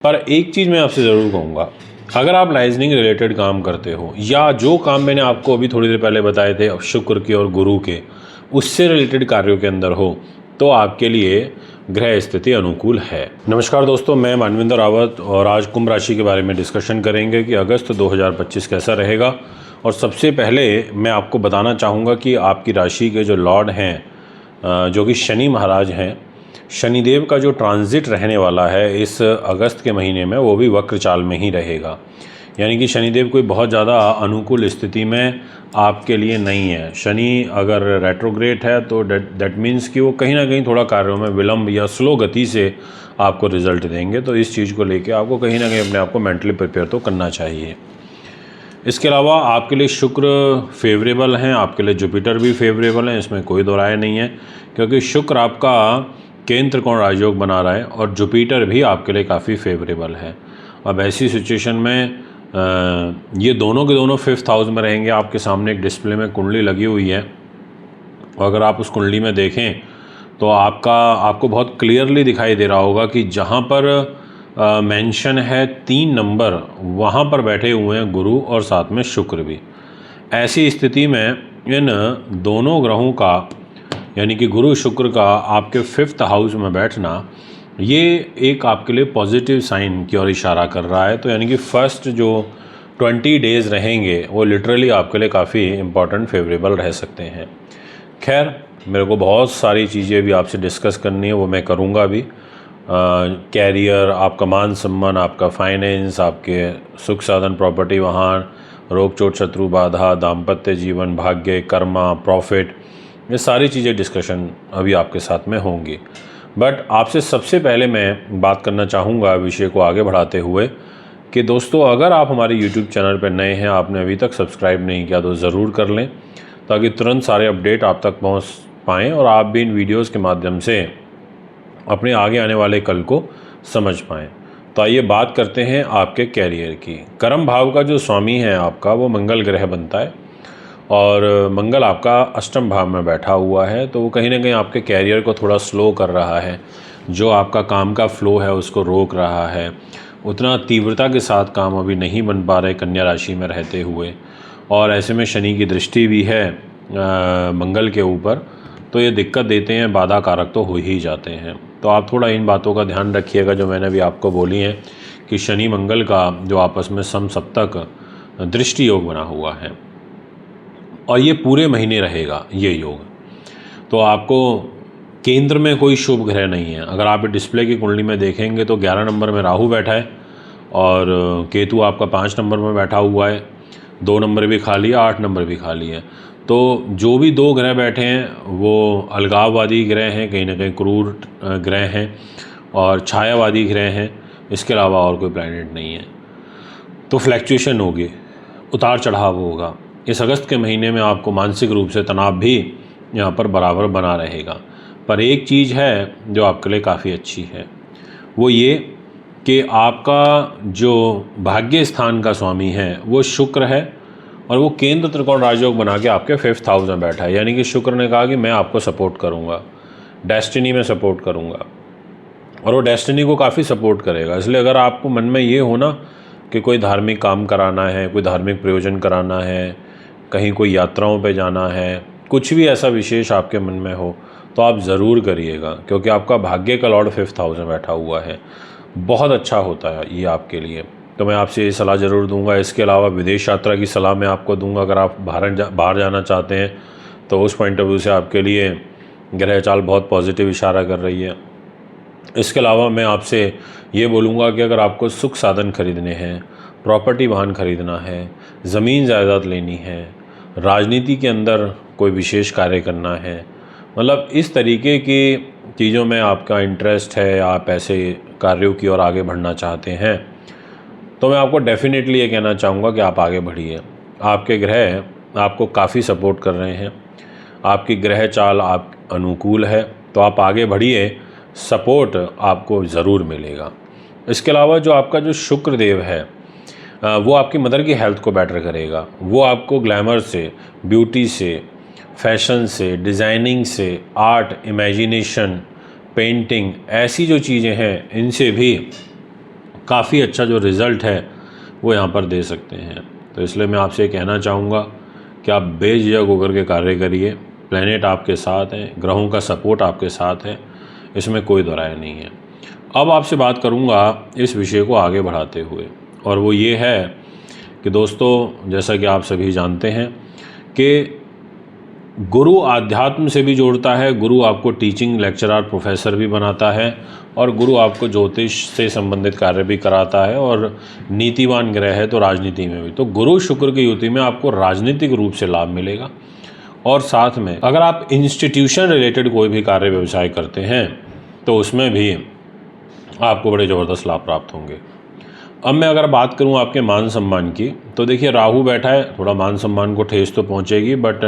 पर एक चीज़ मैं आपसे ज़रूर कहूँगा, अगर आप लाइजनिंग रिलेटेड काम करते हो या जो काम मैंने आपको अभी थोड़ी देर पहले बताए थे शुक्र के और गुरु के, उससे रिलेटेड कार्यों के अंदर हो तो आपके लिए ग्रह स्थिति अनुकूल है। नमस्कार दोस्तों, मैं मानविंदर रावत और आज कुंभ राशि के बारे में डिस्कशन करेंगे कि अगस्त 2025 कैसा रहेगा। और सबसे पहले मैं आपको बताना चाहूँगा कि आपकी राशि के जो लॉर्ड हैं जो कि शनि महाराज हैं, शनिदेव का जो ट्रांजिट रहने वाला है इस अगस्त के महीने में, वो भी वक्र चाल में ही रहेगा। यानी कि शनिदेव कोई बहुत ज़्यादा अनुकूल स्थिति में आपके लिए नहीं है। शनि अगर रेट्रोग्रेड है तो दैट मीन्स कि वो कहीं ना कहीं थोड़ा कार्यों में विलंब या स्लो गति से आपको रिजल्ट देंगे। तो इस चीज़ को लेके आपको कहीं ना कहीं अपने आप को मेंटली प्रिपेयर तो करना चाहिए। इसके अलावा आपके लिए शुक्र फेवरेबल हैं, आपके लिए जुपिटर भी फेवरेबल हैं, इसमें कोई दो राय नहीं है, क्योंकि शुक्र आपका केंद्र त्रिकोण राजयोग बना रहा है और जुपिटर भी आपके लिए काफ़ी फेवरेबल है। अब ऐसी सिचुएशन में ये दोनों के दोनों 5th हाउस में रहेंगे। आपके सामने एक डिस्प्ले में कुंडली लगी हुई है और अगर आप उस कुंडली में देखें तो आपको बहुत क्लियरली दिखाई दे रहा होगा कि जहाँ पर मेंशन है 3 नंबर, वहाँ पर बैठे हुए हैं गुरु और साथ में शुक्र भी। ऐसी स्थिति में इन दोनों ग्रहों का यानी कि गुरु शुक्र का आपके 5th हाउस में बैठना, ये एक आपके लिए पॉजिटिव साइन की ओर इशारा कर रहा है। तो यानी कि फर्स्ट जो 20 डेज़ रहेंगे वो लिटरली आपके लिए काफ़ी इम्पॉर्टेंट फेवरेबल रह सकते हैं। खैर, मेरे को बहुत सारी चीज़ें भी आपसे डिस्कस करनी है, वो मैं करूँगा भी। कैरियर, आपका मान सम्मान, आपका फाइनेंस, आपके सुख साधन, प्रॉपर्टी, वाहन, रोग चोट शत्रु बाधा, दाम्पत्य जीवन, भाग्य, कर्मा, प्रॉफिट, ये सारी चीज़ें डिस्कशन अभी आपके साथ में होंगी। बट आपसे सबसे पहले मैं बात करना चाहूँगा विषय को आगे बढ़ाते हुए कि दोस्तों, अगर आप हमारे YouTube चैनल पर नए हैं, आपने अभी तक सब्सक्राइब नहीं किया तो ज़रूर कर लें, ताकि तुरंत सारे अपडेट आप तक पहुँच पाएँ और आप भी इन वीडियोज़ के माध्यम से अपने आगे आने वाले कल को समझ पाएँ। तो आइए बात करते हैं आपके कैरियर की। कर्म भाव का जो स्वामी है आपका, वो मंगल ग्रह बनता है और मंगल आपका अष्टम भाव में बैठा हुआ है। तो वो कहीं ना कहीं आपके कैरियर को थोड़ा स्लो कर रहा है, जो आपका काम का फ्लो है उसको रोक रहा है। उतना तीव्रता के साथ काम अभी नहीं बन पा रहे कन्या राशि में रहते हुए, और ऐसे में शनि की दृष्टि भी है मंगल के ऊपर, तो ये दिक्कत देते हैं, बाधा कारक तो हो ही जाते हैं। तो आप थोड़ा इन बातों का ध्यान रखिएगा जो मैंने भी आपको बोली हैं कि शनि मंगल का जो आपस में समसप्तक दृष्टि योग बना हुआ है और ये पूरे महीने रहेगा ये योग। तो आपको केंद्र में कोई शुभ ग्रह नहीं है। अगर आप डिस्प्ले की कुंडली में देखेंगे तो 11 नंबर में राहु बैठा है और केतु आपका 5 नंबर में बैठा हुआ है, 2 नंबर भी खाली है, 8 नंबर भी खाली है। तो जो भी 2 ग्रह बैठे हैं वो अलगाववादी ग्रह हैं, कहीं ना कहीं क्रूर ग्रह हैं और छायावादी ग्रह हैं। इसके अलावा और कोई प्लैनेट नहीं है। तो फ्लैक्चुएशन होगी, उतार चढ़ाव होगा। इस अगस्त के महीने में आपको मानसिक रूप से तनाव भी यहाँ पर बराबर बना रहेगा। पर एक चीज़ है जो आपके लिए काफ़ी अच्छी है, वो ये कि आपका जो भाग्य स्थान का स्वामी है वो शुक्र है और वो केंद्र त्रिकोण राजयोग बना के आपके 5th हाउस में बैठा है। यानी कि शुक्र ने कहा कि मैं आपको सपोर्ट करूँगा, डेस्टिनी में सपोर्ट करूँगा, और वो डेस्टिनी को काफ़ी सपोर्ट करेगा। इसलिए अगर आपको मन में ये हो ना कि कोई धार्मिक काम कराना है, कोई धार्मिक प्रयोजन कराना है, कहीं कोई यात्राओं पे जाना है, कुछ भी ऐसा विशेष आपके मन में हो तो आप ज़रूर करिएगा, क्योंकि आपका भाग्य का लॉर्ड 5th हाउस में बैठा हुआ है। बहुत अच्छा होता है ये आपके लिए। तो मैं आपसे ये सलाह ज़रूर दूंगा। इसके अलावा विदेश यात्रा की सलाह मैं आपको दूंगा। अगर आप बाहर जाना चाहते हैं तो उस पॉइंट ऑफ व्यू से आपके लिए ग्रह चाल बहुत पॉजिटिव इशारा कर रही है। इसके अलावा मैं आपसे ये बोलूँगा कि अगर आपको सुख साधन खरीदने हैं, प्रॉपर्टी वाहन खरीदना है, ज़मीन जायदाद लेनी है, राजनीति के अंदर कोई विशेष कार्य करना है, मतलब इस तरीके की चीज़ों में आपका इंटरेस्ट है, आप ऐसे कार्यों की ओर आगे बढ़ना चाहते हैं, तो मैं आपको डेफिनेटली ये कहना चाहूँगा कि आप आगे बढ़िए। आपके ग्रह आपको काफ़ी सपोर्ट कर रहे हैं, आपकी ग्रह चाल आप अनुकूल है, तो आप आगे बढ़िए, सपोर्ट आपको ज़रूर मिलेगा। इसके अलावा जो आपका जो शुक्र देव है वो आपकी मदर की हेल्थ को बेटर करेगा। वो आपको ग्लैमर से, ब्यूटी से, फैशन से, डिज़ाइनिंग से, आर्ट, इमेजिनेशन, पेंटिंग, ऐसी जो चीज़ें हैं इनसे भी काफ़ी अच्छा जो रिज़ल्ट है वो यहाँ पर दे सकते हैं। तो इसलिए मैं आपसे कहना चाहूँगा कि आप बेझिझक होकर के कार्य करिए। प्लैनेट आपके साथ हैं, ग्रहों का सपोर्ट आपके साथ है, इसमें कोई दो राय नहीं है। अब आपसे बात करूँगा इस विषय को आगे बढ़ाते हुए, और वो ये है कि दोस्तों, जैसा कि आप सभी जानते हैं कि गुरु आध्यात्म से भी जोड़ता है, गुरु आपको टीचिंग लेक्चरर प्रोफेसर भी बनाता है, और गुरु आपको ज्योतिष से संबंधित कार्य भी कराता है, और नीतिवान ग्रह है तो राजनीति में भी। तो गुरु शुक्र की युति में आपको राजनीतिक रूप से लाभ मिलेगा, और साथ में अगर आप इंस्टीट्यूशन रिलेटेड कोई भी कार्य व्यवसाय करते हैं तो उसमें भी आपको बड़े ज़बरदस्त लाभ प्राप्त होंगे। अब मैं अगर बात करूं आपके मान सम्मान की, तो देखिए राहु बैठा है, थोड़ा मान सम्मान को ठेस तो पहुंचेगी, बट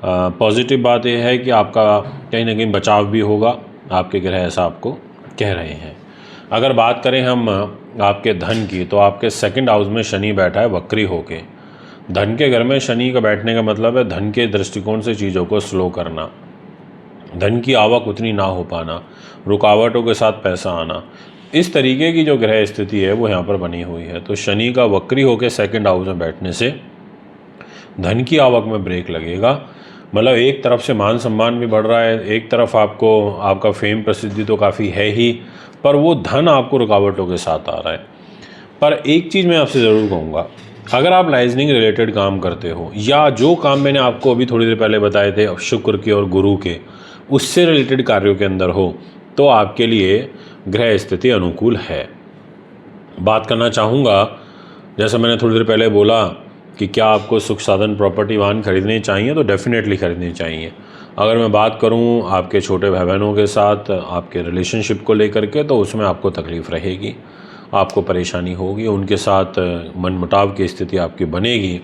पॉजिटिव बात यह है कि आपका कहीं ना कहीं बचाव भी होगा, आपके ग्रह ऐसा आपको कह रहे हैं। अगर बात करें हम आपके धन की, तो आपके सेकंड हाउस में शनि बैठा है वक्री होके। धन के घर में शनि का बैठने का मतलब है धन के दृष्टिकोण से चीज़ों को स्लो करना, धन की आवक उतनी ना हो पाना, रुकावटों के साथ पैसा आना, इस तरीके की जो ग्रह स्थिति है वो यहाँ पर बनी हुई है। तो शनि का वक्री होकर सेकंड हाउस में बैठने से धन की आवक में ब्रेक लगेगा। मतलब एक तरफ से मान सम्मान भी बढ़ रहा है, एक तरफ आपको आपका फेम प्रसिद्धि तो काफ़ी है ही, पर वो धन आपको रुकावटों के साथ आ रहा है। पर एक चीज़ मैं आपसे ज़रूर कहूँगा, अगर आप लाइजनिंग रिलेटेड काम करते हो, या जो काम मैंने आपको अभी थोड़ी देर पहले बताए थे शुक्र के और गुरु के, उससे रिलेटेड कार्यों के अंदर हो, तो आपके लिए ग्रह स्थिति अनुकूल है। बात करना चाहूँगा, जैसा मैंने थोड़ी देर पहले बोला कि क्या आपको सुख साधन प्रॉपर्टी वाहन खरीदने चाहिए, तो डेफिनेटली खरीदनी चाहिए। अगर मैं बात करूं आपके छोटे भाई बहनों के साथ आपके रिलेशनशिप को लेकर के, तो उसमें आपको तकलीफ़ रहेगी, आपको परेशानी होगी, उनके साथ मनमुटाव की स्थिति आपकी बनेगी,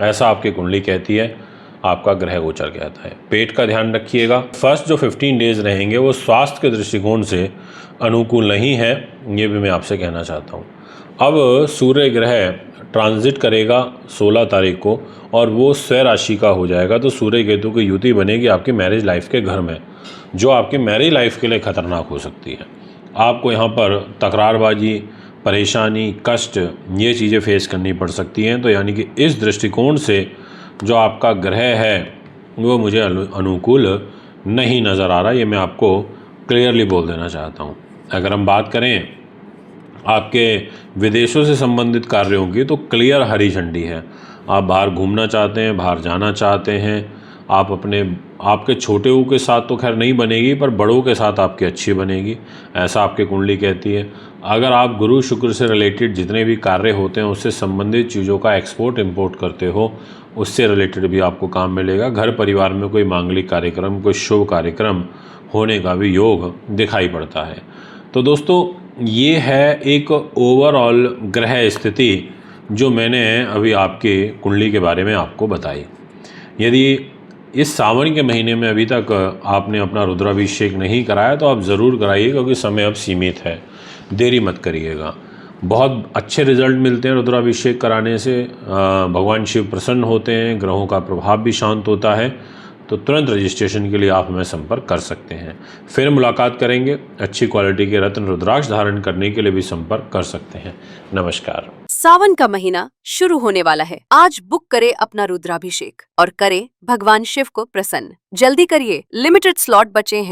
ऐसा आपकी कुंडली कहती है। आपका ग्रह गोचर कहता है। पेट का ध्यान रखिएगा। फर्स्ट जो 15 डेज़ रहेंगे वो स्वास्थ्य के दृष्टिकोण से अनुकूल नहीं है, ये भी मैं आपसे कहना चाहता हूँ। अब सूर्य ग्रह ट्रांजिट करेगा 16 तारीख को, और वो स्वय राशि का हो जाएगा, तो सूर्य केतु की युति बनेगी आपकी मैरिज लाइफ के घर में, जो आपकी मैरिज लाइफ के लिए खतरनाक हो सकती है। आपको यहाँ पर तकरारबाजी, परेशानी, कष्ट, ये चीज़ें फेस करनी पड़ सकती हैं। तो यानी कि इस दृष्टिकोण से जो आपका ग्रह है वो मुझे अनुकूल नहीं नज़र आ रहा, ये मैं आपको क्लियरली बोल देना चाहता हूँ। अगर हम बात करें आपके विदेशों से संबंधित कार्यों की, तो क्लियर हरी झंडी है। आप बाहर घूमना चाहते हैं, बाहर जाना चाहते हैं, आप आपके छोटे के साथ तो खैर नहीं बनेगी, पर बड़ों के साथ आपकी अच्छी बनेगी, ऐसा आपकी कुंडली कहती है। अगर आप गुरु शुक्र से रिलेटेड जितने भी कार्य होते हैं उससे संबंधित चीज़ों का एक्सपोर्ट इंपोर्ट करते हो, उससे रिलेटेड भी आपको काम मिलेगा। घर परिवार में कोई मांगलिक कार्यक्रम, कोई शुभ कार्यक्रम होने का भी योग दिखाई पड़ता है। तो दोस्तों, ये है एक ओवरऑल ग्रह स्थिति जो मैंने अभी आपके कुंडली के बारे में आपको बताई। यदि इस सावन के महीने में अभी तक आपने अपना रुद्राभिषेक नहीं कराया, तो आप ज़रूर कराइए, क्योंकि समय अब सीमित है, देरी मत करिएगा। बहुत अच्छे रिजल्ट मिलते हैं रुद्राभिषेक कराने से, भगवान शिव प्रसन्न होते हैं, ग्रहों का प्रभाव भी शांत होता है। तो तुरंत रजिस्ट्रेशन के लिए आप हमें संपर्क कर सकते हैं। फिर मुलाकात करेंगे। अच्छी क्वालिटी के रत्न रुद्राक्ष धारण करने के लिए भी संपर्क कर सकते हैं। नमस्कार। सावन का महीना शुरू होने वाला है। आज बुक करें अपना रुद्राभिषेक और करें भगवान शिव को प्रसन्न। जल्दी करिए, लिमिटेड स्लॉट बचे हैं।